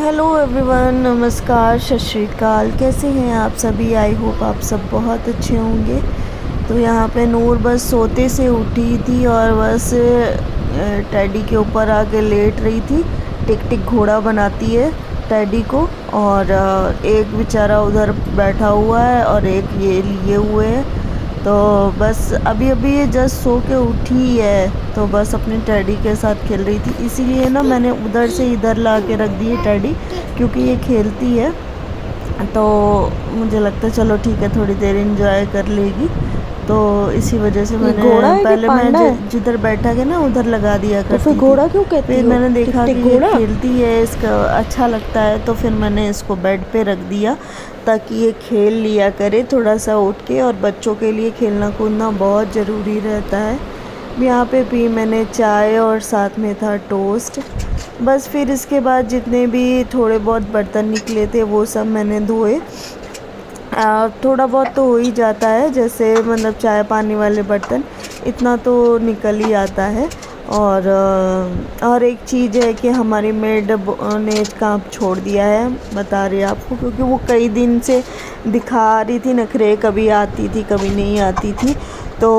Hello everyone, नमस्कार, सत श्री अकाल। कैसे हैं आप सभी? आई होप आप सब बहुत अच्छे होंगे। तो यहाँ पे नूर बस सोते से उठी थी और बस टैडी के ऊपर आके लेट रही थी। टिक टिक घोड़ा बनाती है टैडी को, और एक बेचारा उधर बैठा हुआ है और एक ये लिए हुए है। तो बस अभी अभी ये जस्ट सो के उठी है, तो बस अपनी टैडी के साथ खेल रही थी। इसीलिए ना मैंने उधर से इधर ला के रख दी है टैडी, क्योंकि ये खेलती है। तो मुझे लगता है चलो ठीक है, थोड़ी देर एंजॉय कर लेगी। तो इसी वजह से मैंने घोड़ा है पहले पांडा मैं है? जिधर बैठा के ना उधर लगा दिया तो करती फिर थी। घोड़ा क्यों कहती फिर हो? मैंने टिक देखा कि टिक ये घोड़ा। खेलती है, इसका अच्छा लगता है, तो फिर मैंने इसको बेड पे रख दिया ताकि ये खेल लिया करे थोड़ा सा उठ के। और बच्चों के लिए खेलना कूदना बहुत ज़रूरी रहता है। यहाँ पे पी मैंने चाय और साथ में था टोस्ट। बस फिर इसके बाद जितने भी थोड़े बहुत बर्तन निकले थे वो सब मैंने धोए। थोड़ा बहुत तो हो ही जाता है, जैसे मतलब चाय पानी वाले बर्तन इतना तो निकल ही आता है। और एक चीज़ है कि हमारी मेड ने काम छोड़ दिया है, बता रही आपको, क्योंकि वो कई दिन से दिखा रही थी नखरे, कभी आती थी कभी नहीं आती थी। तो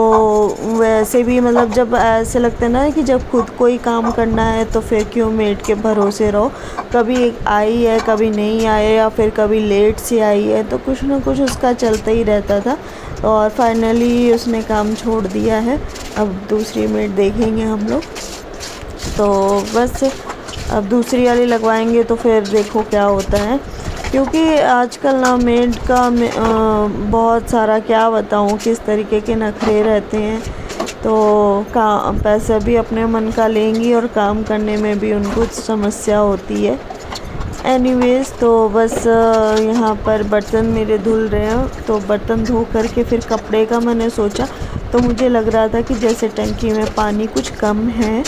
वैसे भी मतलब जब ऐसे लगता है ना कि जब खुद को ही काम करना है तो फिर क्यों मेड के भरोसे रहो। कभी एक आई है कभी नहीं आए, या फिर कभी लेट से आई है, तो कुछ ना कुछ उसका चलता ही रहता था। और फाइनली उसने काम छोड़ दिया है। अब दूसरी मेड देखेंगे हम लोग। तो बस अब दूसरी वाली लगवाएंगे तो फिर देखो क्या होता है, क्योंकि आजकल ना मेड का बहुत सारा क्या बताऊँ किस तरीके के नखरे रहते हैं। तो पैसा भी अपने मन का लेंगी और काम करने में भी उनको समस्या होती है। एनीवेज, तो बस यहाँ पर बर्तन मेरे धुल रहे हैं, तो बर्तन धो करके फिर कपड़े का मैंने सोचा। तो मुझे लग रहा था कि जैसे टंकी में पानी कुछ कम है,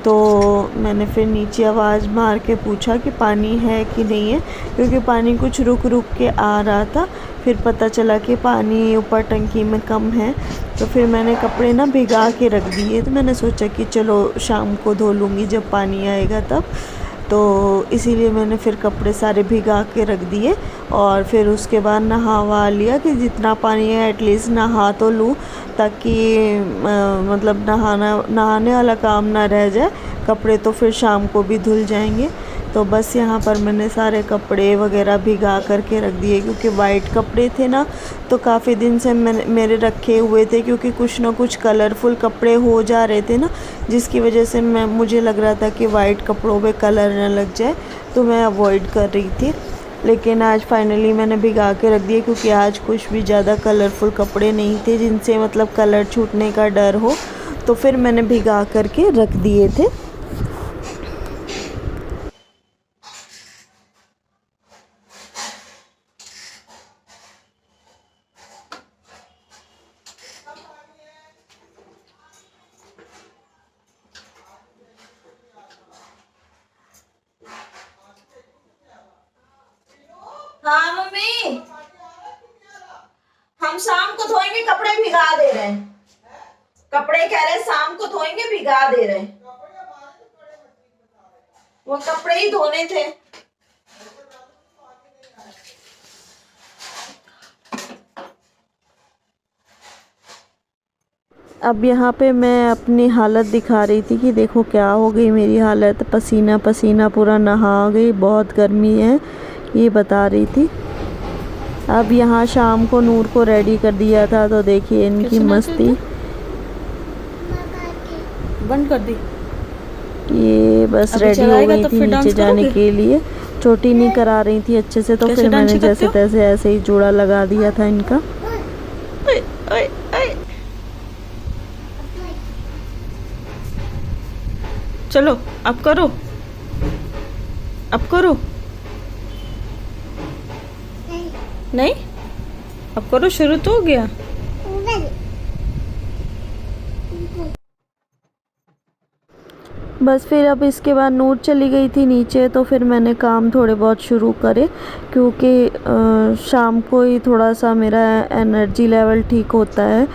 तो मैंने फिर नीचे आवाज़ मार के पूछा कि पानी है कि नहीं है, क्योंकि पानी कुछ रुक रुक के आ रहा था। फिर पता चला कि पानी ऊपर टंकी में कम है। तो फिर मैंने कपड़े ना भिगा के रख दिए, तो मैंने सोचा कि चलो शाम को धो लूँगी जब पानी आएगा तब। तो इसीलिए मैंने फिर कपड़े सारे भिगा के रख दिए, और फिर उसके बाद नहावा लिया कि जितना पानी है एटलीस्ट नहा तो लूँ, ताकि मतलब नहाने वाला काम ना रह जाए। कपड़े तो फिर शाम को भी धुल जाएंगे। तो बस यहाँ पर मैंने सारे कपड़े वगैरह भिगा करके रख दिए, क्योंकि वाइट कपड़े थे ना, तो काफ़ी दिन से मेरे रखे हुए थे, क्योंकि कुछ ना कुछ कलरफुल कपड़े हो जा रहे थे ना, जिसकी वजह से मुझे लग रहा था कि वाइट कपड़ों पे कलर न लग जाए, तो मैं अवॉइड कर रही थी। लेकिन आज फाइनली मैंने भिगा के रख दिए, क्योंकि आज कुछ भी ज़्यादा कलरफुल कपड़े नहीं थे जिनसे मतलब कलर छूटने का डर हो। तो फिर मैंने भिगा करके रख दिए थे। हाँ मम्मी, हम शाम को धोएंगे, कपड़े भिगा दे रहे हैं। कपड़े कह रहे शाम को धोएंगे, भिगा दे रहे हैं। वो कपड़े ही धोने थे। अब यहाँ पे मैं अपनी हालत दिखा रही थी कि देखो क्या हो गई मेरी हालत, पसीना पसीना पूरा नहा गई, बहुत गर्मी है, ये बता रही थी। अब यहाँ शाम को नूर को रेडी कर दिया था, तो देखिए इनकी मस्ती। बंद कर दी। ये बस रेडी हो गई थी नीचे जाने के लिए। चोटी नहीं करा रही थी अच्छे से, तो फिर मैंने जैसे तैसे ऐसे ही जोड़ा लगा दिया था इनका। चलो अब करो, अब करो। नहीं, अब करो, शुरू तो हो गया। बस फिर अब इसके बाद नूर चली गई थी नीचे, तो फिर मैंने काम थोड़े बहुत शुरू करे, क्योंकि शाम को ही थोड़ा सा मेरा एनर्जी लेवल ठीक होता है।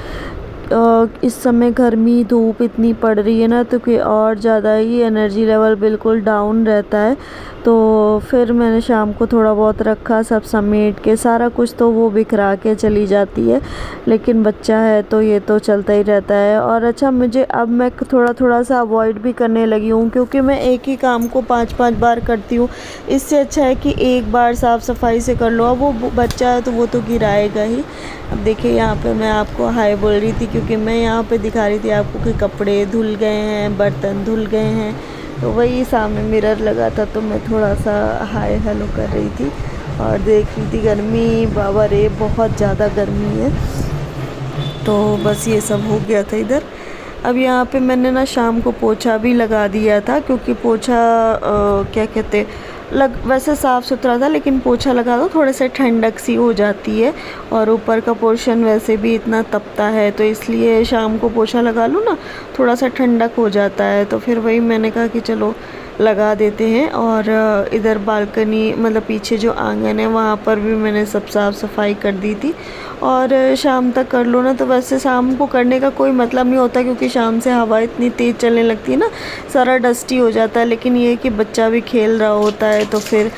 इस समय गर्मी धूप इतनी पड़ रही है ना, तो कि और ज़्यादा ही एनर्जी लेवल बिल्कुल डाउन रहता है। तो फिर मैंने शाम को थोड़ा बहुत रखा, सब समेट के, सारा कुछ तो वो बिखरा के चली जाती है, लेकिन बच्चा है तो ये तो चलता ही रहता है। और अच्छा, मुझे अब मैं थोड़ा सा अवॉइड भी करने लगी हूँ, क्योंकि मैं एक ही काम को 5-5 बार करती हूँ। इससे अच्छा है कि एक बार साफ़ सफाई से कर लो। अब वो बच्चा है तो वो तो गिराएगा ही। अब देखिए यहाँ पे मैं आपको हाय बोल रही थी, क्योंकि मैं यहाँ पे दिखा रही थी आपको कि कपड़े धुल गए हैं, बर्तन धुल गए हैं, तो वही सामने मिरर लगा था, तो मैं थोड़ा सा हाय हेलो कर रही थी और देख रही थी गर्मी। बाबा रे, बहुत ज़्यादा गर्मी है। तो बस ये सब हो गया था इधर। अब यहाँ पे मैंने ना शाम को पोछा भी लगा दिया था, क्योंकि पोछा क्या कहते वैसे साफ़ सुथरा था, लेकिन पोछा लगा दो थोड़े से ठंडक सी हो जाती है, और ऊपर का पोर्शन वैसे भी इतना तपता है, तो इसलिए शाम को पोछा लगा लूँ ना, थोड़ा सा ठंडक हो जाता है। तो फिर वही मैंने कहा कि चलो लगा देते हैं। और इधर बालकनी, मतलब पीछे जो आंगन है, वहाँ पर भी मैंने सब साफ़ सफाई कर दी थी। और शाम तक कर लो ना, तो वैसे शाम को करने का कोई मतलब नहीं होता, क्योंकि शाम से हवा इतनी तेज़ चलने लगती है ना, सारा डस्टी हो जाता है। लेकिन ये कि बच्चा भी खेल रहा होता है, तो फिर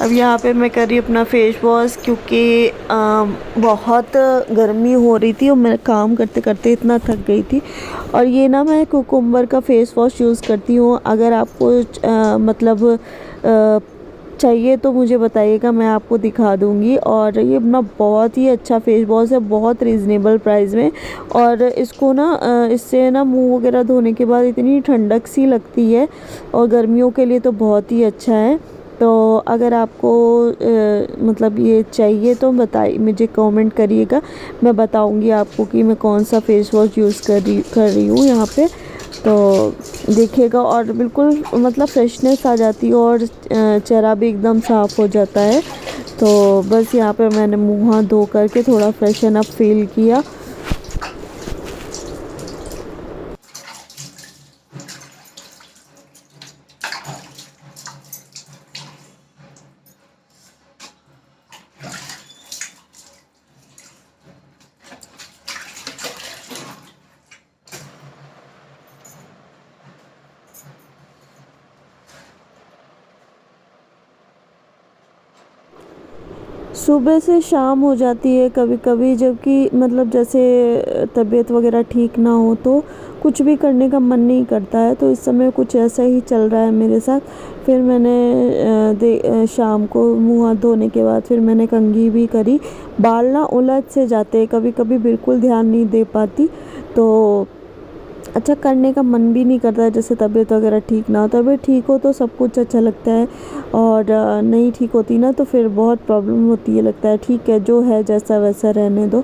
अब यहाँ पे मैं कर रही अपना फेस वॉश, क्योंकि बहुत गर्मी हो रही थी और मैं काम करते करते इतना थक गई थी। और ये ना, मैं कुकुम्बर का फेस वॉश यूज़ करती हूँ। अगर आपको मतलब चाहिए तो मुझे बताइएगा, मैं आपको दिखा दूँगी। और ये ना बहुत ही अच्छा फेस वॉश है, बहुत रीज़नेबल प्राइस में। और इसको ना इससे ना मुंह वगैरह धोने के बाद इतनी ठंडक सी लगती है, और गर्मियों के लिए तो बहुत ही अच्छा है। तो अगर आपको मतलब ये चाहिए तो बताइए, मुझे कमेंट करिएगा, मैं बताऊंगी आपको कि मैं कौन सा फेस वॉश यूज़ कर रही हूँ यहाँ पे। तो देखिएगा, और बिल्कुल मतलब फ्रेशनेस आ जाती है, और चेहरा भी एकदम साफ़ हो जाता है। तो बस यहाँ पे मैंने मुँह हाथ धो करके थोड़ा फ्रेशन अप फील किया। सुबह से शाम हो जाती है कभी कभी, जबकि मतलब जैसे तबीयत वगैरह ठीक ना हो तो कुछ भी करने का मन नहीं करता है। तो इस समय कुछ ऐसा ही चल रहा है मेरे साथ। फिर मैंने शाम को मुँह हाथ धोने के बाद फिर मैंने कंघी भी करी। बाल ना उलझ से जाते हैं कभी कभी, बिल्कुल ध्यान नहीं दे पाती, तो अच्छा करने का मन भी नहीं करता है। जैसे तबीयत वगैरह ठीक ना हो, तबीयत ठीक हो तो सब कुछ अच्छा लगता है, और नहीं ठीक होती ना तो फिर बहुत प्रॉब्लम होती है। लगता है ठीक है, जो है जैसा वैसा रहने दो।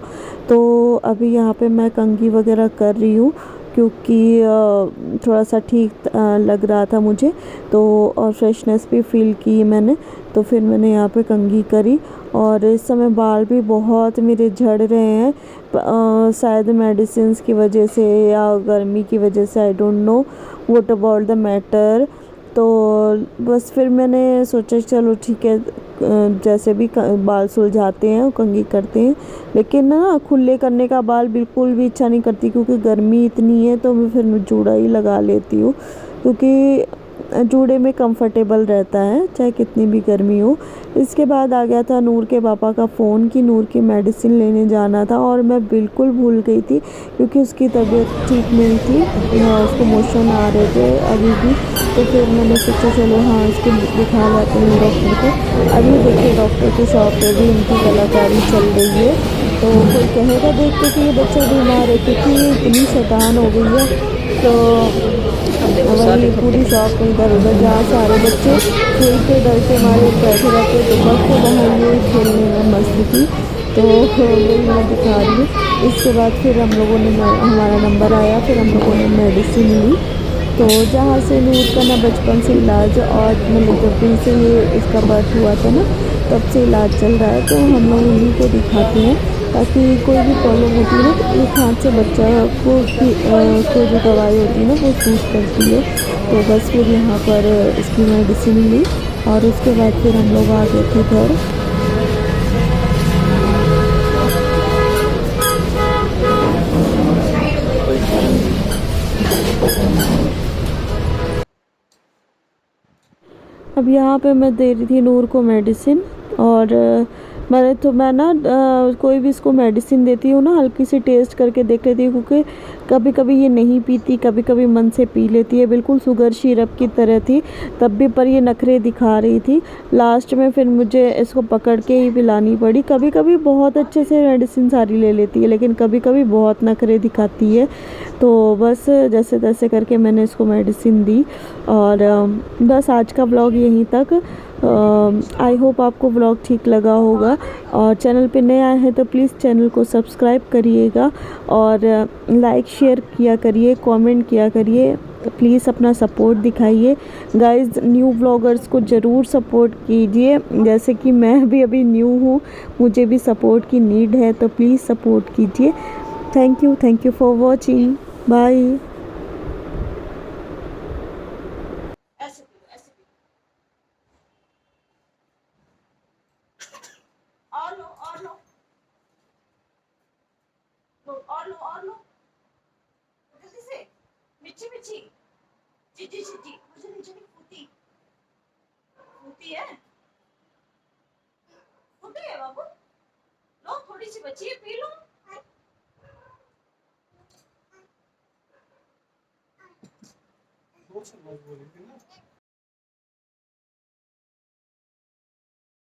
तो अभी यहाँ पे मैं कंघी वगैरह कर रही हूँ, क्योंकि थोड़ा सा ठीक लग रहा था मुझे, तो और फ्रेशनेस भी फील की मैंने। तो फिर मैंने यहाँ पे कंघी करी। और इस समय बाल भी बहुत मेरे झड़ रहे हैं, शायद मेडिसिन की वजह से या गर्मी की वजह से, I don't know what about the matter. तो बस फिर मैंने सोचा चलो ठीक है, जैसे भी बाल सुलझाते हैं कंघी करते हैं। लेकिन ना खुले करने का बाल बिल्कुल भी इच्छा नहीं करती, क्योंकि गर्मी इतनी है, तो मैं फिर जूड़ा ही लगा लेती हूँ, क्योंकि जूड़े में कंफर्टेबल रहता है चाहे कितनी भी गर्मी हो। इसके बाद आ गया था नूर के पापा का फ़ोन कि नूर की मेडिसिन लेने जाना था, और मैं बिल्कुल भूल गई थी, क्योंकि उसकी तबीयत ठीक नहीं थी, उसको मोशन आ रहे थे अभी भी। तो फिर मैंने सोचा चलो हाँ इसको दिखा लाते हैं डॉक्टर को। अभी देखिए डॉक्टर की शॉप पे भी इनकी कलाकारी चल रही है। तो कोई कहेगा देख के कि ये बच्चा बीमार है, क्योंकि ये इतनी शैतान हो गई है। तो वही पूरी शॉप में इधर उधर, जहाँ सारे बच्चे खेल के डर के मारे बैठे रहते, तो बस के वहाँ ये खेलने में मस्त थी। तो वही मैं दिखा रही हूँ। इसके बाद फिर हम लोगों ने हमारा नंबर आया, फिर हम लोगों ने मेडिसिन ली। तो जहाँ से नूर का ना बचपन से इलाज, और मतलब जब दिन से ये इसका बर्थ हुआ था ना तब से इलाज चल रहा है, तो हम लोग उन्हीं को दिखाते हैं, ताकि कोई भी प्रॉब्लम होती है ना तो एक हाथ से बच्चा को कोई जो दवाई होती है ना वो सूट करती है। तो बस फिर यहाँ पर इसकी मेडिसिन ली, और उसके बाद फिर हम लोग आ गए थे घर। अब यहाँ पे मैं दे रही थी नूर को मेडिसिन, और मैं ना कोई भी इसको मेडिसिन देती हूँ ना, हल्की सी टेस्ट करके देख लेती हूँ, क्योंकि कभी कभी ये नहीं पीती, कभी कभी मन से पी लेती है, बिल्कुल शुगर सिरप की तरह थी तब भी, पर ये नखरे दिखा रही थी। लास्ट में फिर मुझे इसको पकड़ के ही पिलानी पड़ी। कभी कभी बहुत अच्छे से मेडिसिन सारी ले लेती है, लेकिन कभी कभी बहुत नखरे दिखाती है। तो बस जैसे तैसे करके मैंने इसको मेडिसिन दी। और बस आज का व्लॉग यहीं तक। आई होप आपको व्लॉग ठीक लगा होगा, और चैनल पे नए आए हैं तो प्लीज़ चैनल को सब्सक्राइब करिएगा, और लाइक शेयर किया करिए, कमेंट किया करिए, प्लीज़ अपना सपोर्ट दिखाइए गाइस। न्यू व्लॉगर्स को ज़रूर सपोर्ट कीजिए, जैसे कि मैं भी अभी न्यू हूँ, मुझे भी सपोर्ट की नीड है, तो प्लीज़ सपोर्ट कीजिए। Thank you for watching. Bye. ऐसे पी, ऐसे पी। और लो, और लो, लो, और लो, और लो, जल्दी से। मीठी मीठी, जी जी जी जी, मुझे नीचे नहीं फूटी, फूटी है, फूटी है बाबू। लो, थोड़ी सी बची है, पी लो। बहुत बोली थी ना।